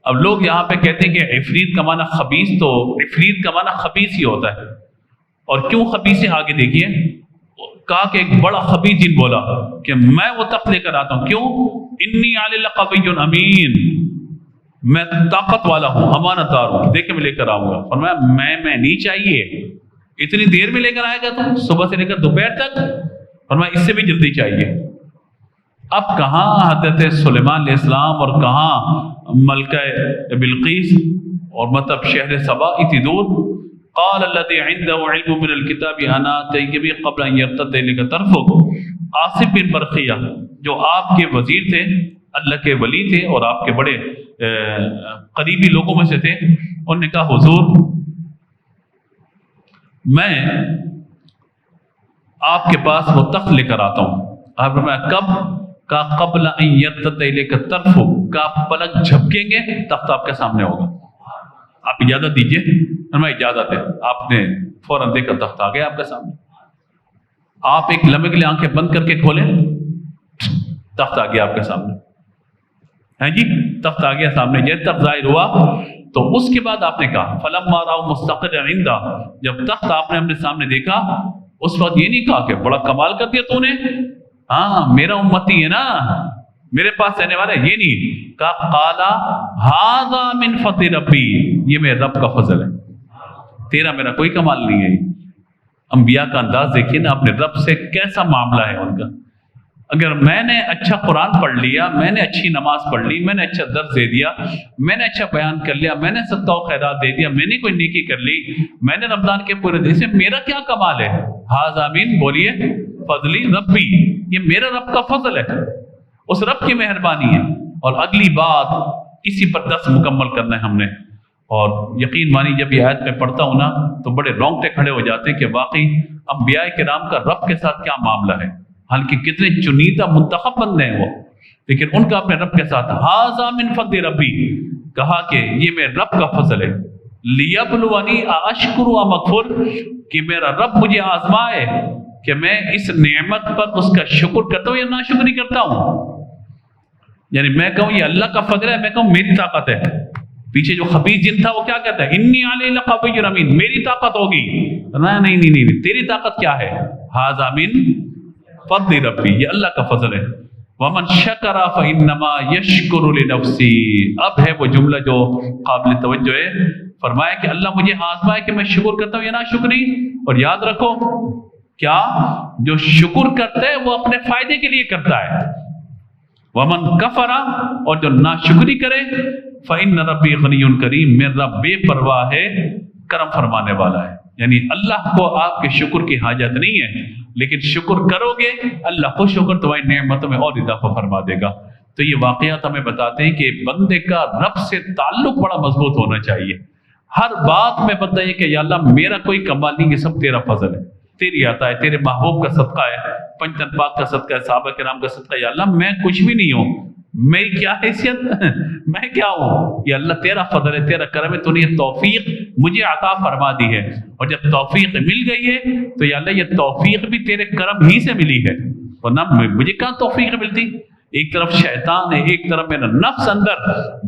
اب لوگ یہاں پہ کہتے ہیں کہ عفریت کا معنی خبیث، تو عفریت کا معنی خبیث ہی ہوتا ہے. اور کیوں خبیث ہے آگے دیکھیے. کہا کہ ایک بڑا خبیث جن بولا کہ میں وہ تخت لے کر آتا ہوں. کیوں؟ انی علی لقوی امین، میں طاقت والا ہوں، امانت دار ہوں، دیکھ کے میں لے کر آؤں گا. فرمایا میں نہیں چاہیے، اتنی دیر میں لے کر آئے گا تو صبح سے لے کر دوپہر تک؟ فرمایا اس سے بھی جلدی چاہیے. اب کہاں حضرت سلیمان علیہ السلام اور کہاں ملکہ بلقیس اور مطلب شہر سبا اتنی دور. قال الذي عنده علم من الكتاب انا آتيك به قبل ان يرتد اليك طرفك آصف بن برقیہ جو آپ کے وزیر تھے، اللہ کے ولی تھے اور آپ کے بڑے قریبی لوگوں میں سے تھے، انہوں نے کہا حضور میں آپ کے پاس وہ تخت لے کر آتا ہوں۔ آپ نے فرمایا کب؟ کہا قبل ان یرتد الیک طرف، کہ آپ پلک جھپکیں گے تخت آپ کے سامنے ہوگا، آپ اجازت دیجئے۔ فرمایا اجازت ہے۔ آپ نے فوراً دیکھا تخت آ گیا آپ کے سامنے، آپ ایک لمحے کے لیے آنکھیں بند کر کے کھولیں، تخت آ گیا آپ کے سامنے، ہے جی تخت آ گیا سامنے۔ یہ تخت ظاہر ہوا تو اس کے بعد آپ نے کہا فلما رأوا مستقرا عنده، جب تخت آپ نے اپنے سامنے دیکھا اس وقت یہ نہیں کہا کہ بڑا کمال کر دیا تو نے، ہاں میرا امتی ہے نا، میرے پاس رہنے والا ہے، یہ نہیں کہا قالا ھذا من فضل ربی، یہ میرے رب کا فضل ہے، تیرا میرا کوئی کمال نہیں ہے۔ انبیاء کا انداز دیکھیے نا، اپنے رب سے کیسا معاملہ ہے ان کا۔ اگر میں نے اچھا قرآن پڑھ لیا، میں نے اچھی نماز پڑھ لی، میں نے اچھا درس دے دیا، میں نے اچھا بیان کر لیا، میں نے صدقہ و خیرات دے دیا، میں نے کوئی نیکی کر لی، میں نے رمضان کے پورے دن سے، میرا کیا کمال ہے؟ ھذا من، بولیے فضلی ربی، یہ میرا رب کا فضل ہے، اس رب کی مہربانی ہے۔ اور اگلی بات اسی پر درس مکمل کرنا ہے ہم نے، اور یقین مانی جب یہ آیت میں پڑھتا ہوں نا تو بڑے رونگٹے کھڑے ہو جاتے ہیں کہ واقعی انبیاء کرام کا رب کے ساتھ کیا معاملہ ہے، حالانکہ کتنے چنیدہ منتخب بندے ہیں وہ، لیکن ان کا اپنے رب کے ساتھ ھذا من فضل ربی، کہا کہ یہ میرے رب کا فضل ہے، لیبلونی اشکر ام اکفر، کہ میرا رب مجھے آزمائے کہ میں اس نعمت پر اس کا شکر کرتا ہوں یا ناشکری کرتا ہوں۔ یعنی میں کہوں یہ اللہ کا فضل ہے، میں کہوں میری طاقت ہے۔ پیچھے جو خبیث جن تھا وہ کیا کہتا ہے؟ انی علی لقوی امین، میری طاقت ہوگی، نہیں تیری طاقت کیا ہے؟ ھذا من فضل ربی، یہ اللہ کا فضل ہے۔ ومن شکر فانما یشکر لنفسی، اب ہے وہ جملہ جو قابل توجہ ہے، فرمایا کہ اللہ مجھے آزمائے کہ میں شکر کرتا ہوں یا ناشکری، اور یاد رکھو کیا جو شکر کرتا ہے وہ اپنے فائدے کے لیے کرتا ہے، ومن کفر، اور جو ناشکری کرے، فإن ربی غنی کریم، میرا رب بے پرواہ ہے، کرم فرمانے والا ہے۔ یعنی اللہ کو آپ کے شکر کی حاجت نہیں ہے، لیکن شکر کرو گے اللہ خوش ہو کر تمہاری نعمتوں میں اور اضافہ فرما دے گا۔ تو یہ واقعات ہمیں بتاتے ہیں کہ بندے کا رب سے تعلق بڑا مضبوط ہونا چاہیے۔ ہر بات میں بندہ یہ کہ یا اللہ میرا کوئی کمال نہیں، یہ سب تیرا فضل ہے، تیری عطا ہے، تیرے محبوب کا صدقہ ہے، پنجتن پاک کا صدقہ ہے، صحابہ کرام کا صدقہ ہے، یا اللہ میں کچھ بھی نہیں ہوں، میری کیا حیثیت، میں کیا ہوں، یہ اللہ تیرا فضل ہے، تیرا کرم ہے، تو نے یہ توفیق مجھے عطا فرما دی ہے، اور جب توفیق مل گئی ہے تو یا اللہ یہ توفیق بھی تیرے کرم ہی سے ملی ہے، ورنہ مجھے کہاں توفیق ملتی۔ ایک طرف شیطان ہے، ایک طرف میرا نفس اندر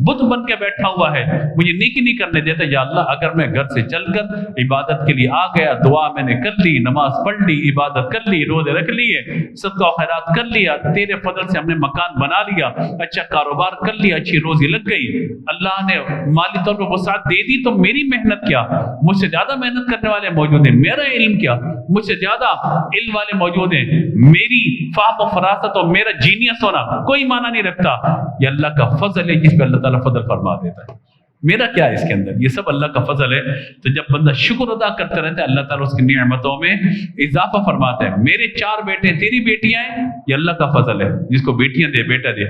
بت بن کے بیٹھا ہوا ہے، مجھے نیکی نہیں کرنے دیتا۔ یا اللہ اگر میں گھر سے چل کر عبادت کے لیے آ گیا، دعا میں نے کر لی، نماز پڑھ لی، عبادت کر لی، روزے رکھ لیے، صدقہ و خیرات کر لیا، تیرے فضل سے ہم نے مکان بنا لیا، اچھا کاروبار کر لیا، اچھی روزی لگ گئی، اللہ نے مالی طور پر وسعت دے دی، تو میری محنت کیا، مجھ سے زیادہ محنت کرنے والے موجود ہیں، میرا علم کیا، مجھ سے زیادہ علم والے موجود ہیں، میری فہم و فراست اور میرا جینیس ہونا کوئی معنی نہیں رکھتا، یہ اللہ کا فضل ہے جس پہ اللہ تعالیٰ فضل فرما دیتا ہے، میرا کیا ہے اس کے اندر، یہ سب اللہ کا فضل ہے۔ تو جب بندہ شکر ادا کرتے رہتا ہے اللہ تعالیٰ اس کی نعمتوں میں اضافہ فرماتا ہے۔ میرے 4 بیٹے ہیں، تیری بیٹیاں ہیں، یہ اللہ کا فضل ہے، جس کو بیٹیاں دے بیٹا دے۔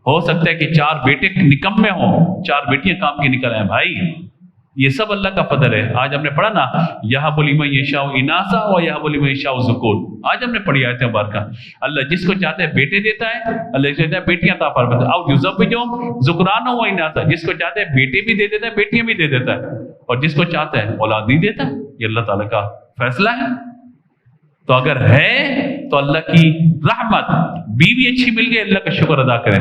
ہو سکتا ہے کہ 4 بیٹے نکمے ہوں، 4 بیٹیاں کام کی نکل آئیں، بھائی یہ سب اللہ کا فضل ہے۔ آج ہم نے پڑھا نا یہب لمن یشاء اناثا و یہب لمن یشاء ذکور، آج ہم نے پڑھی آیت مبارکہ، اللہ جس کو چاہتا ہے بیٹے دیتا ہے، اللہ جس کو چاہتا ہے بیٹیاں عطا فرماتا ہے، او یزوجہم ذکرانا و اناثا، جس کو چاہتا ہے بیٹے بھی دے دیتا ہے، بیٹیاں بھی دے دیتا ہے، اور جس کو چاہتا ہے اولاد نہیں دیتا، یہ اللہ تعالیٰ کا فیصلہ ہے۔ تو اگر ہے تو اللہ کی رحمت، بیوی اچھی مل گئی اللہ کا شکر ادا کریں،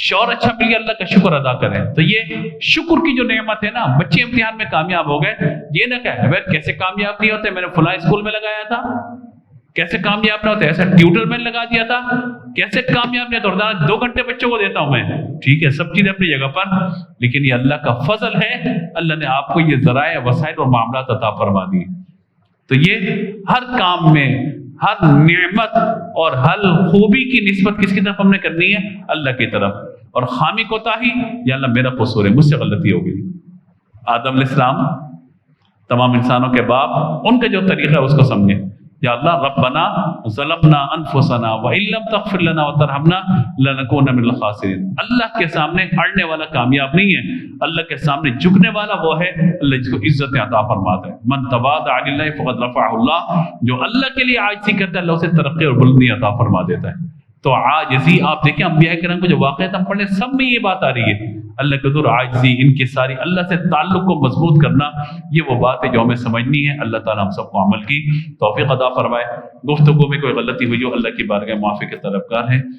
شوہر اچھا مل گیا اللہ کا شکر ادا کریں۔ تو یہ شکر کی جو نعمت ہے نا، بچے امتحان میں کامیاب ہو گئے، یہ نہ کہیں کیسے کامیاب نہیں ہوتے، میں نے فلاں اسکول میں لگایا تھا، کیسے کامیاب نہ ہوتے، ایسا ٹیوٹر میں لگا دیا تھا، کیسے کامیاب نہیں ہوتا، 2 گھنٹے بچوں کو دیتا ہوں میں، ٹھیک ہے سب چیزیں اپنی جگہ پر، لیکن یہ اللہ کا فضل ہے، اللہ نے آپ کو یہ ذرائع وسائل اور معاملات عطا فرما دی۔ تو یہ ہر کام میں ہر نعمت اور ہر خوبی کی نسبت کس کی طرف ہم نے کرنی ہے؟ اللہ کی طرف، اور خامی کوتاہی یا اللہ میرا قصور ہے، مجھ سے غلطی ہو گئی۔ آدم علیہ السلام تمام انسانوں کے باپ، ان کا جو طریقہ ہے اس کو سمجھیں، یا اللہ ربنا ظلمنا انفسنا وان لم تغفر لنا وترحمنا لنکون من الخاسرین. اللہ کے سامنے ہارنے والا کامیاب نہیں ہے، اللہ کے سامنے جھکنے والا وہ ہے اللہ جس کو عزت عطا فرماتا ہے. من تواضع للہ فقد رفعہ اللہ، جو اللہ کے لیے عاجزی کرتا ہے اللہ اسے ترقی اور بلندی عطا فرما دیتا ہے. تو عاجزی آپ دیکھیں انبیاء کرام کو جو واقعات ہم پڑھیں سب میں یہ بات آ رہی ہے، اللہ کے حضور عاجزی، ان کی ساری اللہ سے تعلق کو مضبوط کرنا، یہ وہ بات ہے جو ہمیں سمجھنی ہے. اللہ تعالیٰ ہم سب کو عمل کی توفیق عطا فرمائے. گفتگو میں کوئی غلطی ہوئی ہو اللہ کی بارگاہ معافی کے طلبگار ہیں.